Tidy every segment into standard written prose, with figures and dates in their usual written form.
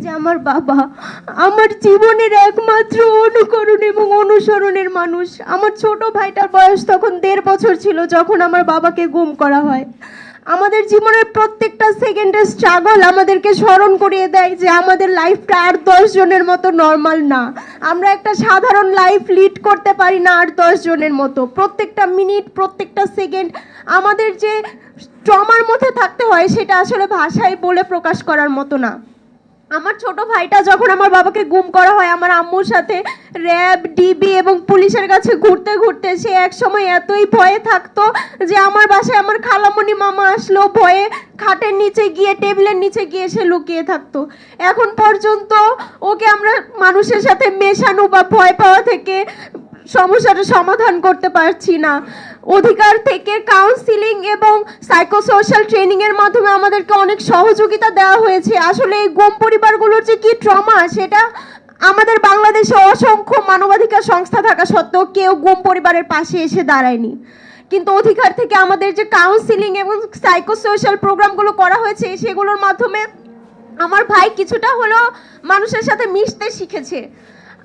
যে আমার বাবা আমার জীবনের একমাত্র অনুকরণ এবং অনুসরণের মানুষ। আমার ছোট ভাইটার বয়স তখন 1.5 বছর ছিল যখন আমার বাবাকে গুম করা হয়। আমাদের জীবনের প্রত্যেকটা সেকেন্ডের স্ট্রাগল আমাদেরকে স্মরণ করিয়ে দেয় যে আমাদের লাইফটা আর 10 জনের মতো নর্মাল না। আমরা একটা সাধারণ লাইফ লিড করতে পারি না আর 10 জনের মতো। প্রত্যেকটা মিনিট, প্রত্যেকটা সেকেন্ড আমাদের যে ট্রমার মধ্যে থাকতে হয় সেটা আসলে ভাষায় বলে প্রকাশ করার মতো না। আমার ছোট ভাইটা যখন আমার বাবাকে গুম করা হয়, আমার আম্মুর সাথে র্যাব, ডিবি এবং পুলিশের কাছে ঘুরতে ঘুরতে সে এক সময় এতই ভয়ে থাকতো যে আমার বাসায় আমার খালামণি মামা আসলো ভয়ে খাটের নিচে গিয়ে, টেবিলের নিচে গিয়ে সে লুকিয়ে থাকতো। এখন পর্যন্ত ওকে আমরা মানুষের সাথে মেশানো বা ভয় পাওয়া থেকে সমস্যাটা সমাধান করতে পারছি না। অধিকার থেকে কাউন্সিলিং এবং সাইকোসোশ্যাল ট্রেনিং এর মাধ্যমে আমাদেরকে অনেক সহযোগিতা দেওয়া হয়েছে। আসলে এই গুম পরিবারগুলোর যে কি ট্রমা সেটা আমাদের বাংলাদেশে অসংখ্য মানবাধিকার সংস্থা থাকা সত্ত্বেও কেউ গুম পরিবারের পাশে এসে দাঁড়ায়নি। কিন্তু অধিকার থেকে আমাদের যে কাউন্সিলিং এবং সাইকোসোশ্যাল প্রোগ্রামগুলো করা হয়েছে সেগুলোর মাধ্যমে আমার ভাই কিছুটা হলেও মানুষের সাথে মিশতে শিখেছে।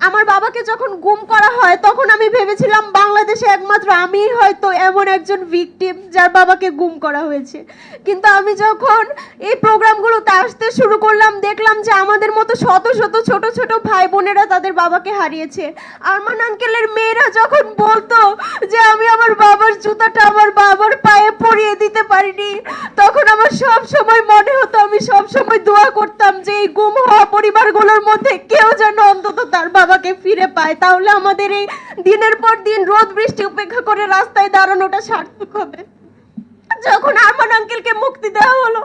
আমার বাবাকে যখন গুম করা হয় তখন আমি ভেবেছিলাম বাংলাদেশে একমাত্র আমি হয়তো এমন একজন ভিকটিম যার বাবাকে গুম করা হয়েছে। কিন্তু আমি যখন এই প্রোগ্রামগুলোতে আসতে শুরু করলাম দেখলাম যে আমাদের মতো শত শত ছোট ছোট ভাই বোনেরা তাদের বাবাকে হারিয়েছে। আরমান আঙ্কেলের মেয়েরা যখন বলতো যে আমি আমার বাবার জুতাটা আমার বাবার পায়ে পরিয়ে দিতে পারিনি, তখন আমার সব সময় মনে হতো, আমি সব সময় দোয়া করতাম যে এই গুম হওয়া পরিবারগুলোর মধ্যে কেউ যেন অন্তত তার বাবাকে ফিরে পায়, তাহলে আমাদের এই দিনের পর দিন রোদ বৃষ্টি উপেক্ষা করে রাস্তায় দাঁড়ানোটা সার্থক হবে। যখন আরমান আঙ্কেলকে মুক্তি দেওয়া হলো,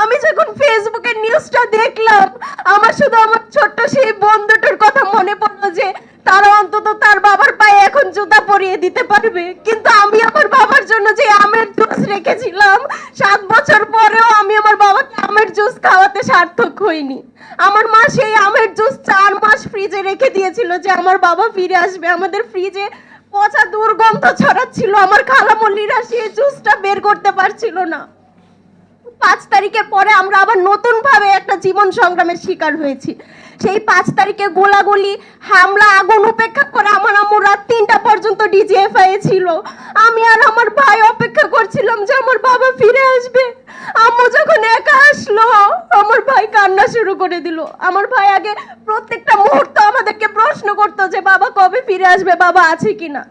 আমি যখন ফেসবুকের নিউজটা দেখলাম, আমার শুধু আমার ছোট্ট সেই বন্ধুটার কথা মনে পড়লো যে তারা অন্তত তার বাবার পায়ে এখন জুতা পরিয়ে দিতে পারবে। কিন্তু আমি আমার বাবার জন্য যে আমের জুস রেখেছিলাম 7 বছর পরেও আমি আমার বাবাকে আমের জুস খাওয়াতে সার্থক হইনি। আমার মা সেই আমের জুস 4 মাস ফ্রিজে রেখে দিয়েছিল যে আমার বাবা ফিরে আসবে। আমাদের ফ্রিজে পচা দুর্গন্ধ ছড়াচ্ছিল, আমার খালামণিরা সেই জুসটা বের করতে পারছিল না। 5 তারিখের পরে আমরা আবার নতুন ভাবে একটা জীবন সংগ্রামের শিকার হয়েছি। সেই 5 তারিখে গোলাগুলি, হামলা, আগুন উপেক্ষা করে আমার আম্মু রাত 3টা পর্যন্ত ডিজিএফআই ছিল। আমি আর আমার ভাই অপেক্ষা করছিলাম যে আমার বাবা ফিরে আসবে। আম্মু যখন একা আসলো আমার ভাই কান্না শুরু করে দিল। আমার ভাই আগে প্রত্যেকটা মুহূর্ত আমাদেরকে প্রশ্ন করতো যে বাবা কবে ফিরে আসবে, বাবা আছে কিনা।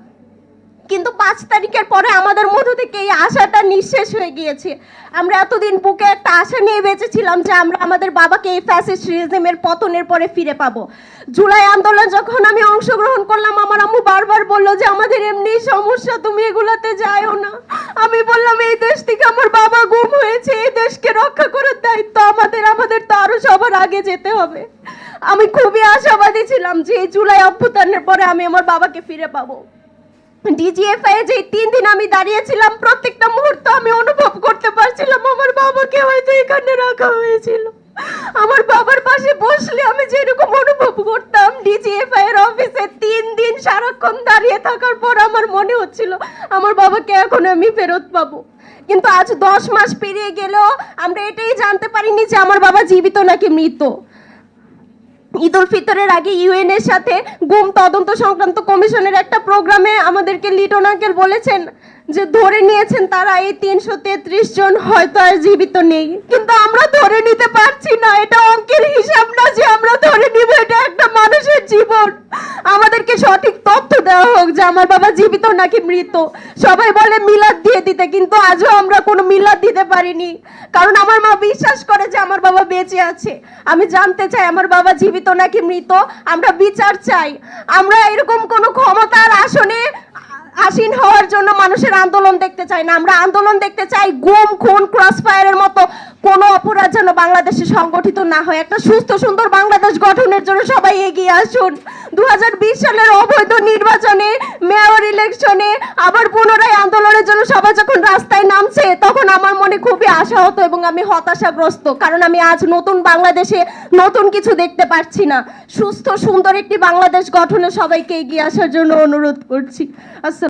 কিন্তু 5 তারিখের পরে আমাদের মধ্য থেকে এই আশাটা নিঃশেষ হয়ে গিয়েছে। আমরা এতদিন বুকে একটা আশা নিয়ে বেঁচেছিলাম যে আমরা আমাদের বাবাকে এই ফ্যাসিস্ট রেজিমের পতনের পরে ফিরে পাবো। জুলাই আন্দোলন যখন আমি অংশগ্রহণ করলাম, আমার আম্মু বারবার বললো যে আমাদের এমনি সমস্যা, তুমি এগুলাতে যাইও না। আমি বললাম এই দেশ থেকে আমার বাবা গুম হয়েছে, এই দেশকে রক্ষা করার দায়িত্ব আমাদের তো আরো সবার আগে যেতে হবে। আমি খুবই আশাবাদী ছিলাম যে এই জুলাই অভ্যুত্থানের পরে আমি আমার বাবাকে ফিরে পাবো। ডিজিএফআই যে 3 দিন আমি দাঁড়িয়েছিলাম, প্রত্যেকটা মুহূর্ত আমি অনুভব করতে পারছিলাম আমার বাবাকে হয়তো এখানে রাখা হয়েছিল। আমার বাবার পাশে বসলে আমি যেরকম অনুভব করতাম, ডিজিএফআই এর অফিসে 3 দিন সারাক্ষণ দাঁড়িয়ে থাকার পর আমার মনে হচ্ছিল আমার বাবাকে এখন আমি ফেরত পাবো। কিন্তু আজ 10 মাস পেরিয়ে গেলেও আমরা এটাই জানতে পারিনি যে আমার বাবা জীবিত নাকি মৃত। ঈদ উল ফিতরের আগে ইউএন এর সাথে গুম তদন্ত সংক্রান্ত কমিশনের একটা প্রোগ্রামে আমাদেরকে লিটন আঙ্কেল বলেছেন যে ধরে নিয়েছেন তারা এই 333 জন হয়তো আর জীবিত নেই। কিন্তু আমরা ধরে নিতে পারছি না, এটা অঙ্কের হিসাব না যে আমরা ধরে নিব। এটা একটা মানুষের জীবন। আমাদেরকে সঠিক তথ্য দেওয়া হোক যে আমার বাবা জীবিত নাকি মৃত। সবাই বলে মিলাদ দিয়ে দিতে, কিন্তু আজও আমরা কোনো মিলাদ দিতে পারিনি, কারণ আমার মা বিশ্বাস করে যে আমার বাবা বেঁচে আছে। আমি জানতে চাই আমার বাবা জীবিত নাকি মৃত। আমরা বিচার চাই। আমরা এরকম কোনো ক্ষমতার আসনে আসীন হওয়ার জন্য মানুষের আন্দোলন দেখতে চাই না। আমরা আন্দোলন দেখতে চাই গুম, খুন, ক্রসফায়ারের মতো কোনো অপরাধ যেন বাংলাদেশে সংগঠিত না হয়। একটা সুস্থ সুন্দর বাংলাদেশ গঠনের জন্য সবাই এগিয়ে আসুন। 2020 সালের অবৈধ নির্বাচনে, মেয়র ইলেকশনে আবার পুনরায় আন্দোলনের জন্য সবাই যখন রাস্তায় নামছে, তখন আমার মনে খুবই আশাহত এবং আমি হতাশাগ্রস্ত, কারণ আমি আজ নতুন বাংলাদেশে নতুন কিছু দেখতে পাচ্ছি না। সুস্থ সুন্দর একটি বাংলাদেশ গঠনে সবাইকে এগিয়ে আসার জন্য অনুরোধ করছি। আসসালাম।